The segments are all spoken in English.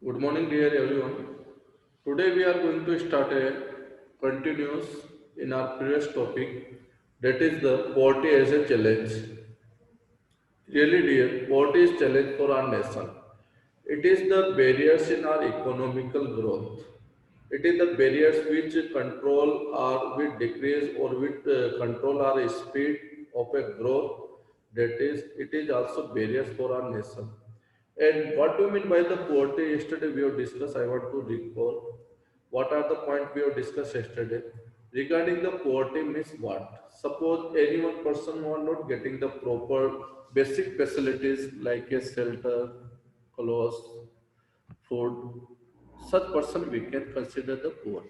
Good morning, dear everyone. Today we are going to start a continuous in our previous topic, that is the poverty as a challenge. Really, dear, poverty is challenge for our nation. It is the barriers in our economical growth. It is the barriers which control or which decrease or which control our speed of a growth. That is, it is also barriers for our nation. And what do you mean by the poverty? Yesterday we have discussed. I want to recall what are the points we have discussed yesterday regarding the poverty means what? Suppose any one person who are not getting the proper basic facilities like a shelter, clothes, food, such person we can consider the poor.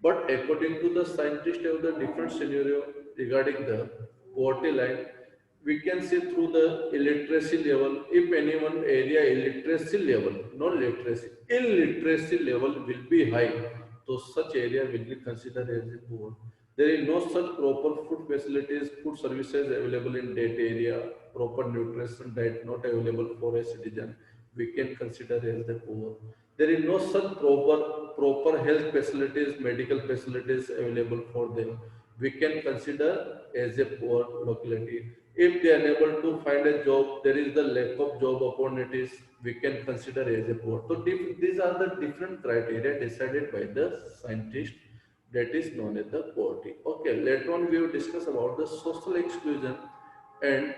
But according to the scientists have the different scenario regarding the poverty line, we can see through the illiteracy level, if anyone area illiteracy level, not literacy, illiteracy level will be high, so such area will be considered as a poor. There is no such proper food facilities, food services available in that area, proper nutrition diet not available for a citizen. We can consider as the poor. There is no such proper health facilities, medical facilities available for them. We can consider as a poor locality. If they are unable to find a job, there is the lack of job opportunities. We can consider as a poor. So these are the different criteria decided by the scientist that is known as the poverty. Okay, later on we will discuss about the social exclusion and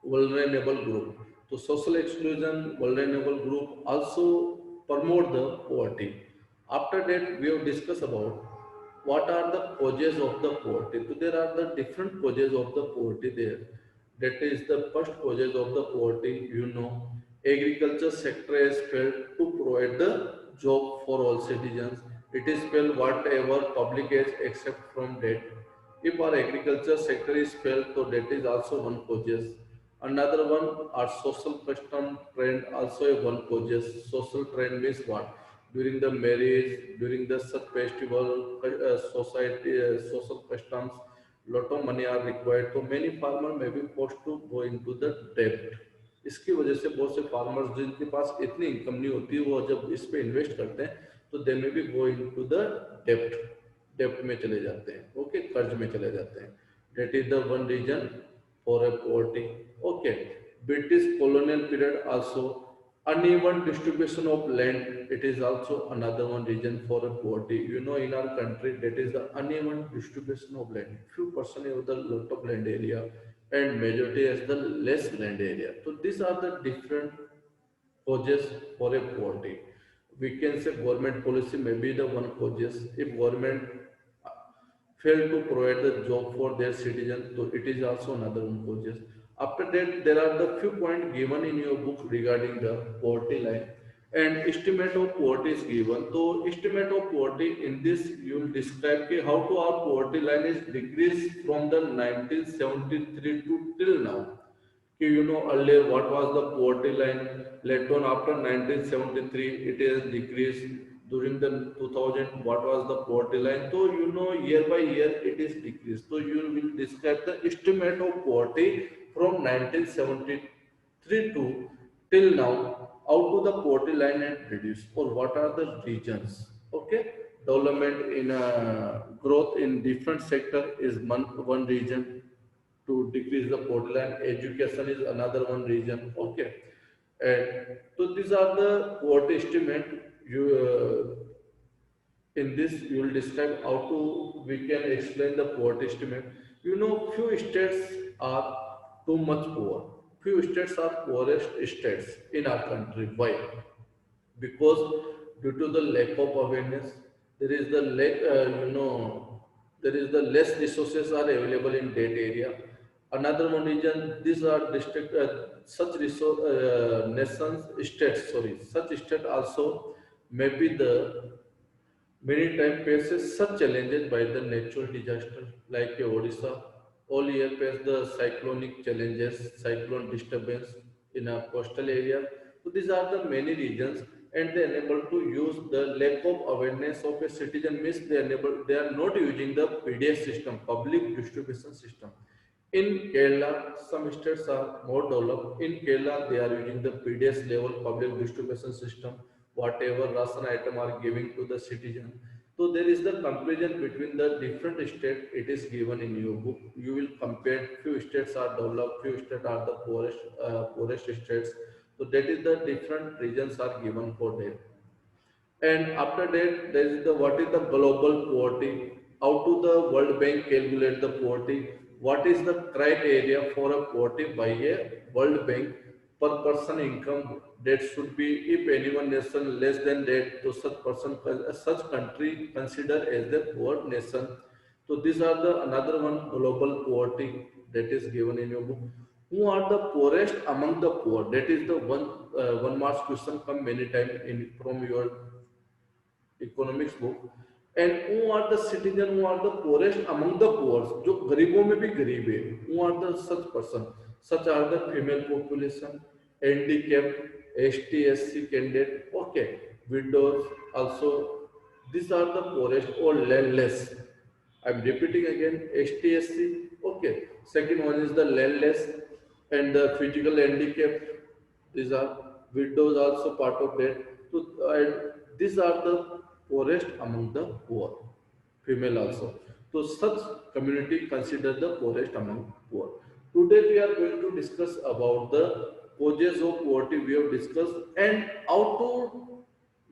vulnerable group. So social exclusion, vulnerable group also promote the poverty. After that, we have discussed about what are the causes of the poverty. So there are the different causes of the poverty there. That is the first causes of the poverty, agriculture sector has failed to provide the job for all citizens. It is failed whatever public has except from that. If our agriculture sector is failed, so that is also one causes. Another one, our social custom trend also a one causes. Social trend means what? During the marriage, during the such festival, society, social customs, lot of money are required. So many farmers may be forced to go into the debt. इसकी वजह से बहुत से farmers जिनके पास इतनी income नहीं होती वो जब इस पे इन्वेस्ट करते हैं तो दे में भी गो इनटू द डेप्ट डेप्ट में चले जाते हैं ओके कर्ज में चले जाते हैं that is the one reason for a poverty. Okay, British colonial period also uneven distribution of land. It is also another one reason for a poverty. In our country, that is the uneven distribution of land. Few percent have the lot of land area, and majority has the less land area. So these are the different causes for a poverty. We can say government policy may be the one causes. If government fail to provide the job for their citizens, so it is also another one causes. After that, there are the few points given in your book regarding the poverty line and estimate of poverty is given. So estimate of poverty in this you will describe how to our poverty line is decreased from the 1973 to till now. Earlier what was the poverty line. Later on, after 1973, it is decreased. During the 2000, what was the poverty line? So, year by year, it is decreased. So, you will describe the estimate of poverty from 1973 to till now, out to the poverty line and reduced. Or what are the regions? Okay, development in growth in different sector is one region to decrease the borderline. Education is another one reason. Okay, and so these are the poverty estimate. You in this you will describe how to we can explain the poverty estimate. Few states are too much poor. Few states are poorest states in our country. Why? Because due to the lack of awareness there is the lack there is the less resources are available in that area. Another one region, these are district such resource nations states, sorry, such state also may be the many times faces such challenges by the natural disaster like Odisha. All year face the cyclonic challenges, cyclone disturbance in a coastal area. So these are the many regions, and they are unable to use the lack of awareness of a citizen means they are not using the PDS system, public distribution system. In Kerala, some states are more developed. In Kerala, they are using the PDS level public distribution system. whatever ration item are giving to the citizen. So there is the comparison between the different state. It is given in your book. You will compare few states are developed, few states are the poorest states. So that is the different regions are given for that. And after that, there is the what is the global poverty? How to the World Bank calculate the poverty? What is the criteria for a poverty by a World Bank per person income? That should be if anyone nation less than that, to such person such country considered as the poor nation. So these are the another one global poverty that is given in your book. Who are the poorest among the poor? That is the one marks question come many times in from your economics book and who are the citizen who are the poorest among the poors जो गरीबों में भी गरीब है who are the such person such are the female population handicapped ST SC candidate okay widows also these are the poorest or landless. I'm repeating again ST SC okay second one is the landless and the physical handicap these are widows also part of that. So these are the poorest among the poor, female also. So such community consider the poorest among poor. Today we are going to discuss about the causes of poverty we have discussed and how to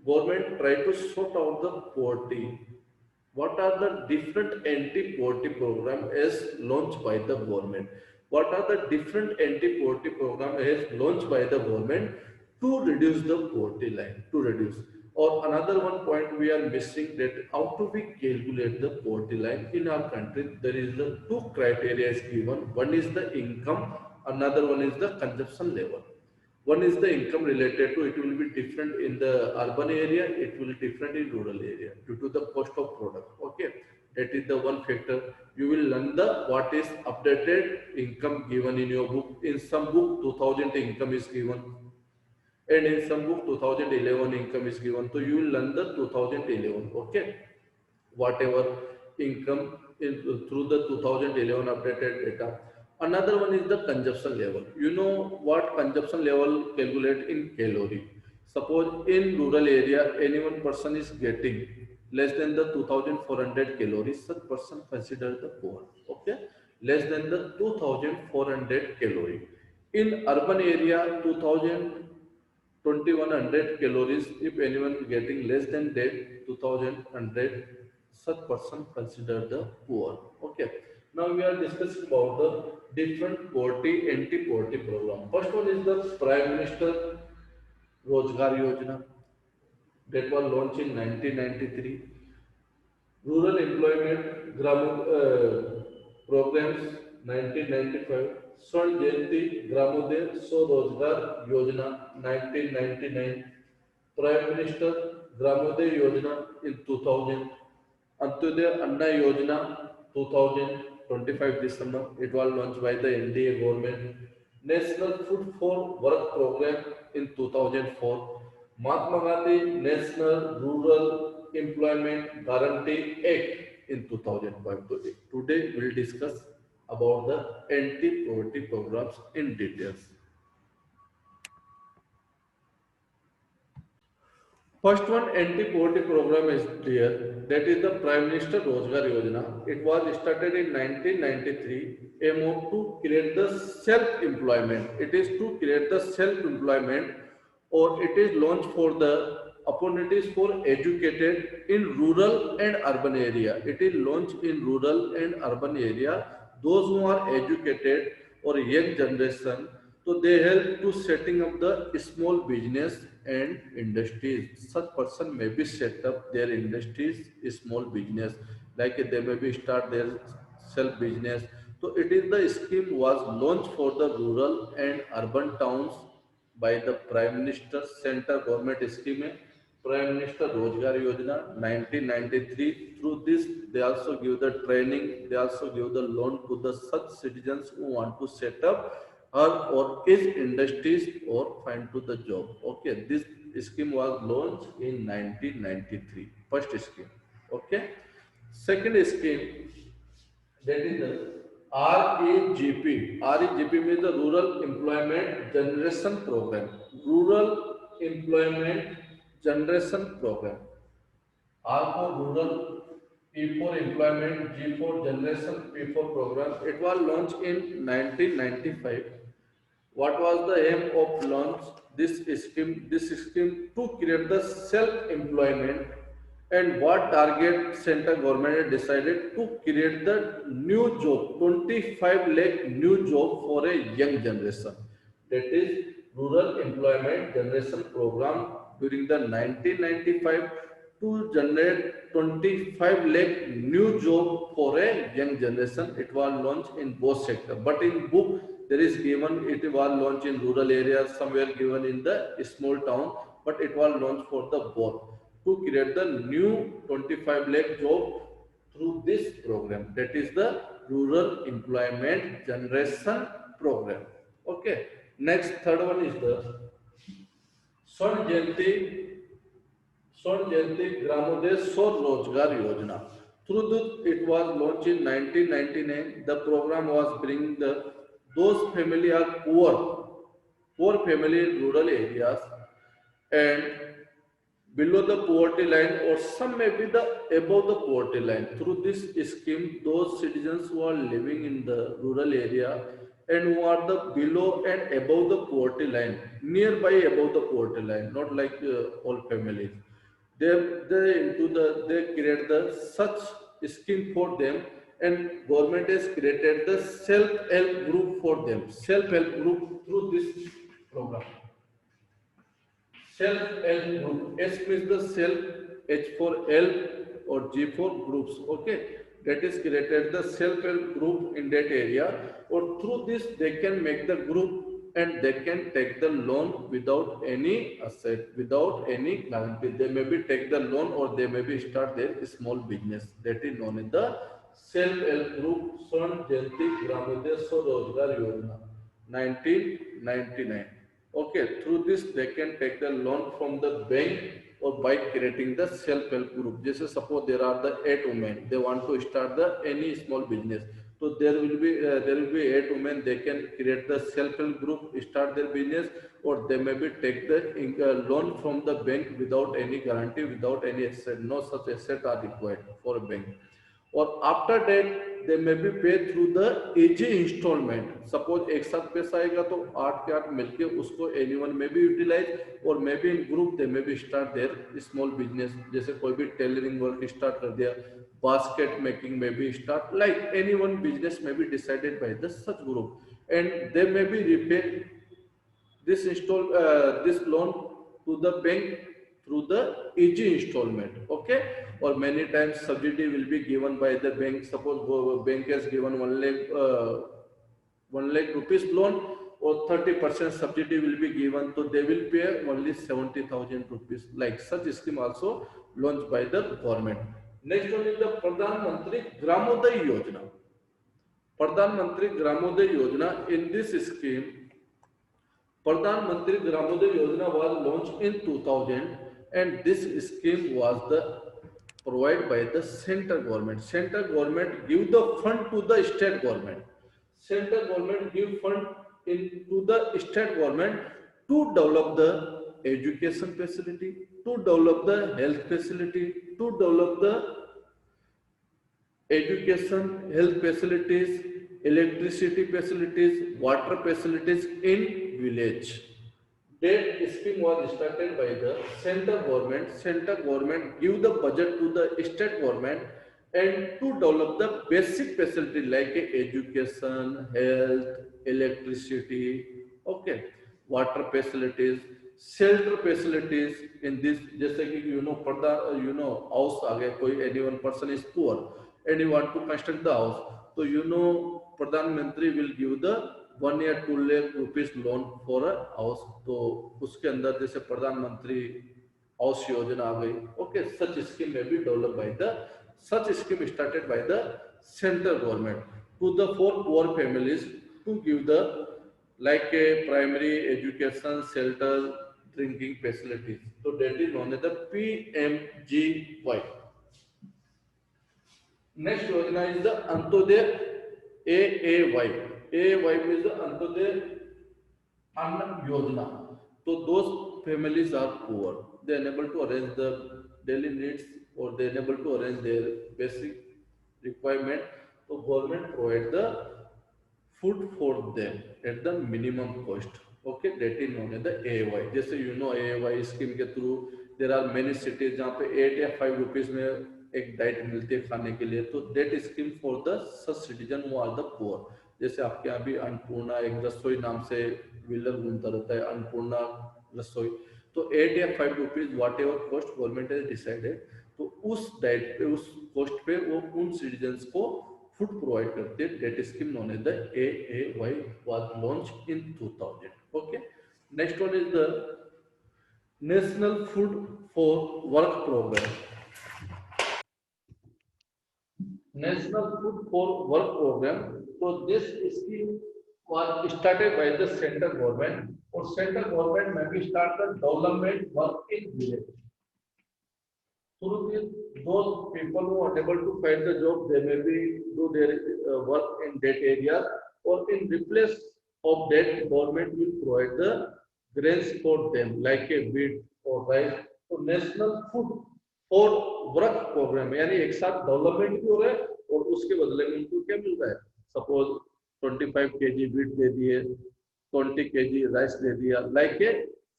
government try to sort out the poverty. What are the different anti-poverty program as launched by the government? What are the different anti-poverty program as launched by the government to reduce the poverty line, to reduce? Or another one point we are missing that how to we calculate the poverty line in our country? There is the two criteria is given. One is the income, another one is the consumption level. One is the income related to it will be different in the urban area, it will be different in rural area due to the cost of product. Okay, that is the one factor. You will learn the what is updated income given in your book. In some book, 2000 income is given, and in some book 2011 income is given. So you will learn the 2011. Okay, whatever income in, through the 2011 updated data. Another one is the consumption level. You know what consumption level calculate in calorie. Suppose in rural area, any one person is getting less than the 2400 calories, such person considered the poor. Okay, less than the 2400 calorie. In urban area, 2100 calories. If anyone getting less than that, 2100, such person considered the poor. Okay. Now we are discussing about the different poverty, anti-poverty program. First one is the Prime Minister Rozgar Yojana that was launched in 1993. Rural Employment Programs 1995, Swर्ण Jayanti Gramodaya Swarozgar Yojana 1999, Prime Minister Gramodaya Yojana in 2000, Antyodaya Anna Yojana 2025 December, it was launched by the NDA government. National Food for Work Program in 2004, Mahatma Gandhi National Rural Employment Guarantee Act in 2005. Today we'll discuss about the anti-poverty programs in details. First one anti-poverty program is there. That is the Prime Minister Rozgar Yojana. It was started in 1993. Aim of to create the self-employment. It is to create the self-employment, or it is launched for the opportunities for educated in rural and urban area. It is launched in rural and urban area. Those who are educated or young generation, so they help to setting up the small business and industries. Such person may be set up their industries, small business, like they may be start their self business. So it is the scheme was launched for the rural and urban towns by the Prime Minister Center Government Scheme है, Prime Minister Rozgar Yojana 1993. Through this, they also give the training, they also give the loan to the such citizens who want to set up her or his industries or find to the job. Okay, this scheme was launched in 1993. First scheme. Okay, second scheme that is the REGP. REGP means the Rural Employment Generation Program. Rural Employment generation program. R for rural, E for employment, G for generation, P for program. It was launched in 1995. What was the aim of launch this scheme? This scheme to create the self-employment, and what target center government had decided to create the new job, 25 lakh new job for a young generation. That is rural employment generation program during the 1995 to generate 25 lakh new job for a young generation. It was launched in both sectors, but in book there is given it was launched in rural areas, somewhere given in the small town, but it was launched for the both to create the new 25 lakh job through this program. That is the rural employment generation program. Okay. Next, third one is the Swan Jayanti Swan Jayanti Gramodaya Sor Rozgar Yojana. Through this, it was launched in 1999. The program was bringing the those family are poor family in rural areas and below the poverty line, or some may be the above the poverty line. Through this scheme, those citizens who are living in the rural area and who are the below and above the poverty line, nearby above the poverty line, not like all families. They they create the such scheme for them, and government has created the self-help group for them. Self-help group through this program. Self-help group. S means the self, H for help, or G for groups. Okay, that is created the self-help group in that area, or through this they can make the group and they can take the loan without any asset, without any guarantee. They maybe take the loan or they maybe start their small business. That is known as the self-help group. Swan Jayanti Gramodaya Swarojgar Yojana, 1999. Okay, through this they can take the loan from the bank or by creating the self-help group. Just suppose there are the 8 women, they want to start the any small business. So there will be 8 women. They can create the self-help group, start their business, or they maybe take the loan from the bank without any guarantee, without any asset. No such asset are required for a bank. और after date they may be pay through the AG instalment. Suppose एक साथ पैसा आएगा तो 8 के 8 मिलके उसको anyone में भी यूटिलाइज, और may be in group they may be start their small business. जैसे कोई भी टेलरिंग वर्क स्टार्ट कर दिया, बास्केट मेकिंग में भी स्टार्ट, लाइक एनीवन बिजनेस में B decided by the such group, and they may B repay this loan to the bank through the easy installment. Okay, or many times subsidy will be given by the bank. Suppose bank has given 1 lakh rupees loan, or 30% subsidy will be given, so they will pay only 70,000 rupees. Like such scheme also launched by the government. Next one is the Pradhan Mantri Gramodaya Yojana. Pradhan Mantri Gramodaya Yojana. In this scheme, Pradhan Mantri Gramodaya Yojana was launched in 2000, and this scheme was the provided by the central government. Central government give the fund to the state government. Central government give fund to the state government to develop the education facility, to develop the health facility, to develop the education, health facilities, electricity facilities, water facilities in village. That scheme was started by the central government. Central government give the budget to the state government and to develop the basic facility like education, health, electricity, okay, water facilities, shelter facilities in this. जैसे कि house आ गया, कोई anyone person is poor and you want to construct the house, so Pradhan Mantri will give the 1 year 2 lakh rupees loan for a house. तो उसके अंदर जैसे प्रधानमंत्री आवास योजना आ गई. Okay, such scheme may be developed by the such scheme started by the central government to the poor families to give the like a primary education, shelter, drinking facilities. So that is known as the PMGY. Next yojana is the Antyodaya AAY. AAY means the Antyodaya Anna Yojana. So those families are poor. they enable to arrange the daily needs or they enable to arrange their basic requirement. So government provide the food for them at the minimum cost. Okay, that is known as the AAY. जैसे you know AAY scheme के through there are many cities जहाँ पे 8 या 5 rupees में एक diet मिलती है खाने के लिए, तो that scheme for the such citizen who are the poor. जैसे आपके यहाँ भी अन्नपूर्णा एक रसोई नाम से व्हीलर घूमता रहता है, अन्नपूर्णा रसोई, तो 8 या 5 rupees whatever cost government has decided, तो उस डाइट पे उस कॉस्ट पे वो उन सिटीजन्स को फूड प्रोवाइड करते हैं। That scheme known as the AAY was launched in 2000. Okay, next one is the National Food for Work Program. National Food for Work Program. So this scheme was started by the central government, or central government maybe start the development work in village. Through this, those people who are able to find the job, they maybe do their work in that area, or in replace of that, government will provide the grains for them, like a wheat or rice. So national food for work program, यानी एक साथ development भी हो रहा है और उसके बदले में उनको क्या मिल रहा है? सपोज 25 kg wheat दे दिए, 20 kg राइस दे दिया, लाइक ए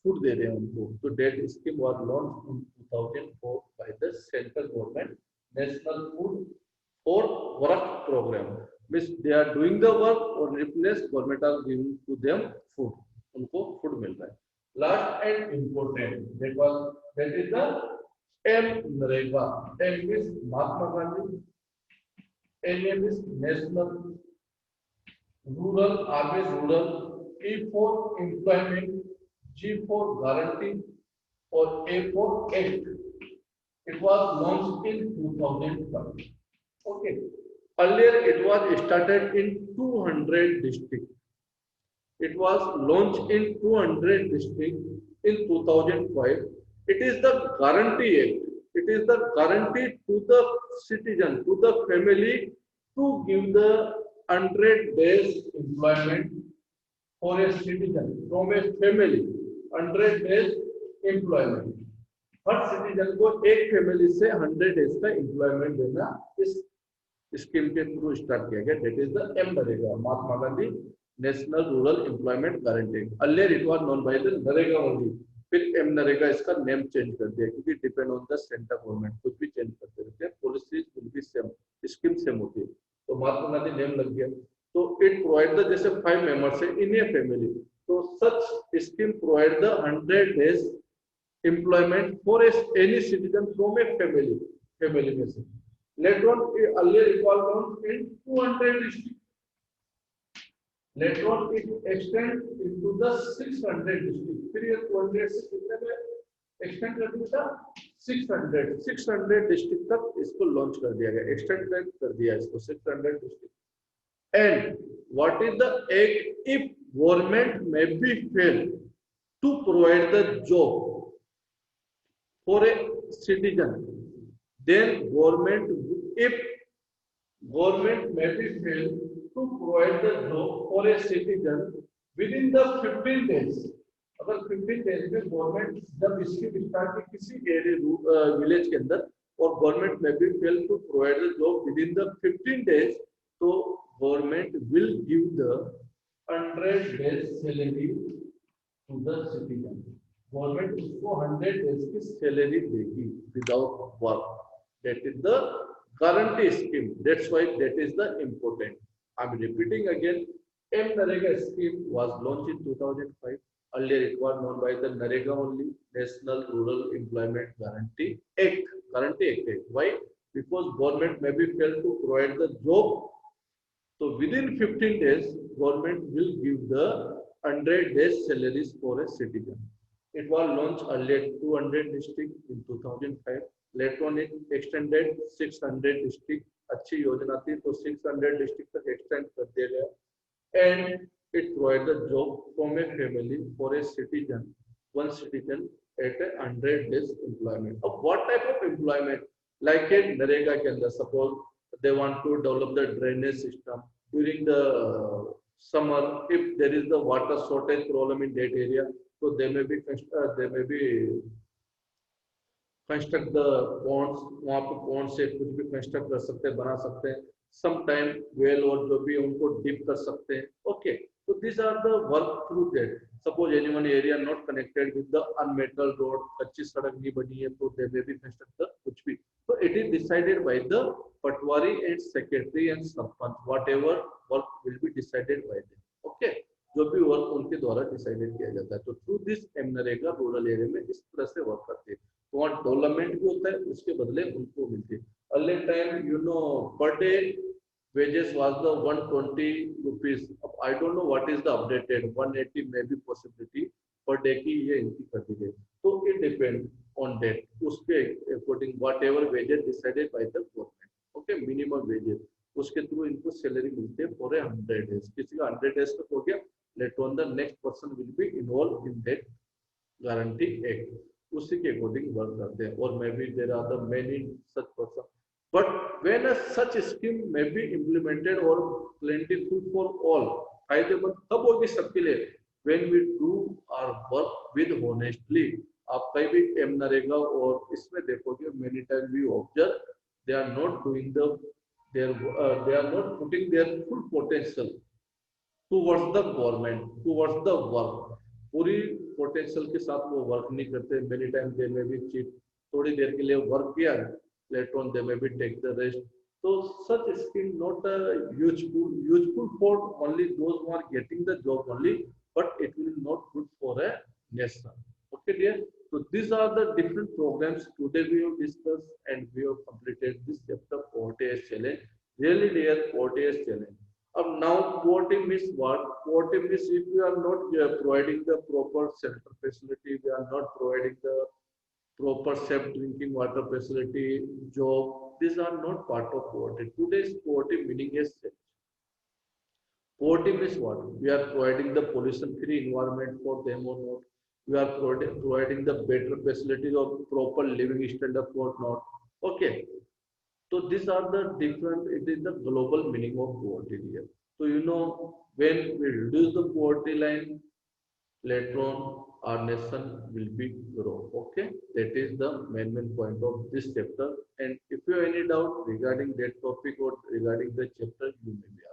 फूड दे रहे हैं उनको। तो that scheme was launch in 2004 by the central government, national food for work program. Means they are doing the work और replace government are giving to them food, उनको food मिल रहा है। Last and important that is the MNREGA. M means Mahatma Gandhi, NM is National Rural, R means Rural, E for Employment, G for Guarantee, or A for Act. It was launched in 2005. Okay. Earlier it was started in 200 districts. It was launched in 200 districts in 2005. It is the guarantee act. It is the guarantee to the citizen, to the family, to give the 100 days employment for a citizen from a family. 100 days employment. Her citizen को एक family से 100 days का employment देना इस scheme के through start किया गया। That is the MNREGA, Mahatma Gandhi national rural employment guarantee. Earlier it was known by the NREGA only, फिर MNREGA इसका नेम चेंज कर दिया क्योंकि depend on the central government, कुछ भी चेंज करते रहते हैं, policies will be same, scheme same होती है। तो महात्मा गांधी नेम लग गया। तो इट प्रोवाइड द, जैसे 5 मेंबर्स है इन ए फैमिली, तो such scheme provide the 100 days employment for any citizen from a family में से। Later on, earlier it was launched in 200 districts. Later on, it extended into the 600 districts. फिर ये 200 से कितने में extend कर दिया था? 600 डिस्ट्रिक्ट तक इसको लॉन्च कर दिया गया, एक्सटेंड कर दिया इसको 600 district. And what is the act? If government may be fail to provide the job for a citizen, then if government may be failed to provide the job for a citizen within the 15 days, अगर 15 days में government जब इसकी start की किसी area village के अंदर और government में भी fail to provide the job within the 15 days, तो government will give the 100 days salary to the citizen. Government उसको 100 डेज की सैलरी देगी without work. That is the guarantee scheme, that's why that is the important. I am repeating again, MNREGA scheme was launched in 2005. Earlier it was known by the NREGA only, National Rural Employment Guarantee Act. Why? Because government may be failed to provide the job, so within 15 days government will give the 100 days salaries for a citizen. It was launched earlier 200 districts in 2005. Later on it extended 600 districts. अच्छी योजना थी तो 600 district तक extend कर दिया गया। And it provides the job from a family for a citizen, one citizen at 100 days employment. Of what type of employment? Like in NREGA के अंदर, suppose they want to develop the drainage system during the summer. If there is the water shortage problem in that area, so they may be construct the ponds, वहां पे pond से कुछ भी construct कर सकते हैं, बना सकते हैं, सम टाइम वेल और जो भी है उनको डिप कर सकते हैं। ओके, तो this are the work through that. Suppose any one area not connected with the unmetal road, कच्ची सड़क नहीं बनी है, तो they may be construct the कुछ भी। तो it is decided by the patwari and secretary and sarpanch, whatever work will be decided by them. Okay, जो भी वर्क उनके द्वारा डिसाइडेड किया जाता है। तो थ्रू दिस एमनरेगा रूरल एरिया में इस तरह से वर्क करते हैं। तो वहाँ डेवलपमेंट भी होता है, उसके बदले उनको मिलती है। Early time you know per day wages was the 120 rupees. अब I don't know what is the updated 180 may be possibility per day की ये इनकी कर दी गई। तो it depend on that, उसके according whatever wages decided by the government, okay, minimum wages, उसके through इनको सैलरी मिलती है फॉर 100 days। किसी का 100 days तक हो गया, let on the next person will be involve in that guarantee act, उसी के अकॉर्डिंग वर्क करते हैं। और may be there are the many such person, but when a such scheme may be implemented or plentiful for all, फायदेमंद तब होगी सबके लिए, when we do our work with honestly। आप कहीं भी एम नरेगा और इसमें देखोगे many times we observe they are not doing they are not putting their full potential towards the government, towards the work। पूरी पोटेंशियल के साथ वो वर्क नहीं करते। मेनी टाइम दे में भी चीट, थोड़ी देर के लिए वर्क किया, later on they may be take the rest। So such skill not useful for only those who are getting the job only, but it will not good for a nation। Okay dear, so these are the different programs today we have discussed, and we have completed this chapter poverty as challenge, really dear poverty as challenge। now poverty means what? Poverty means if we are not providing the proper shelter facility, we are not providing the proper safe drinking water facility, job, these are not part of poverty. Today's poverty meaning is poverty means what? We are providing the pollution-free environment for them or not. We are providing the better facilities of proper living standard or not. Okay. So these are the different, it is the global meaning of poverty here. So when we reduce the poverty line, later on our nation will be grow. Okay, that is the main point of this chapter. And if you have any doubt regarding that topic or regarding the chapter, you may be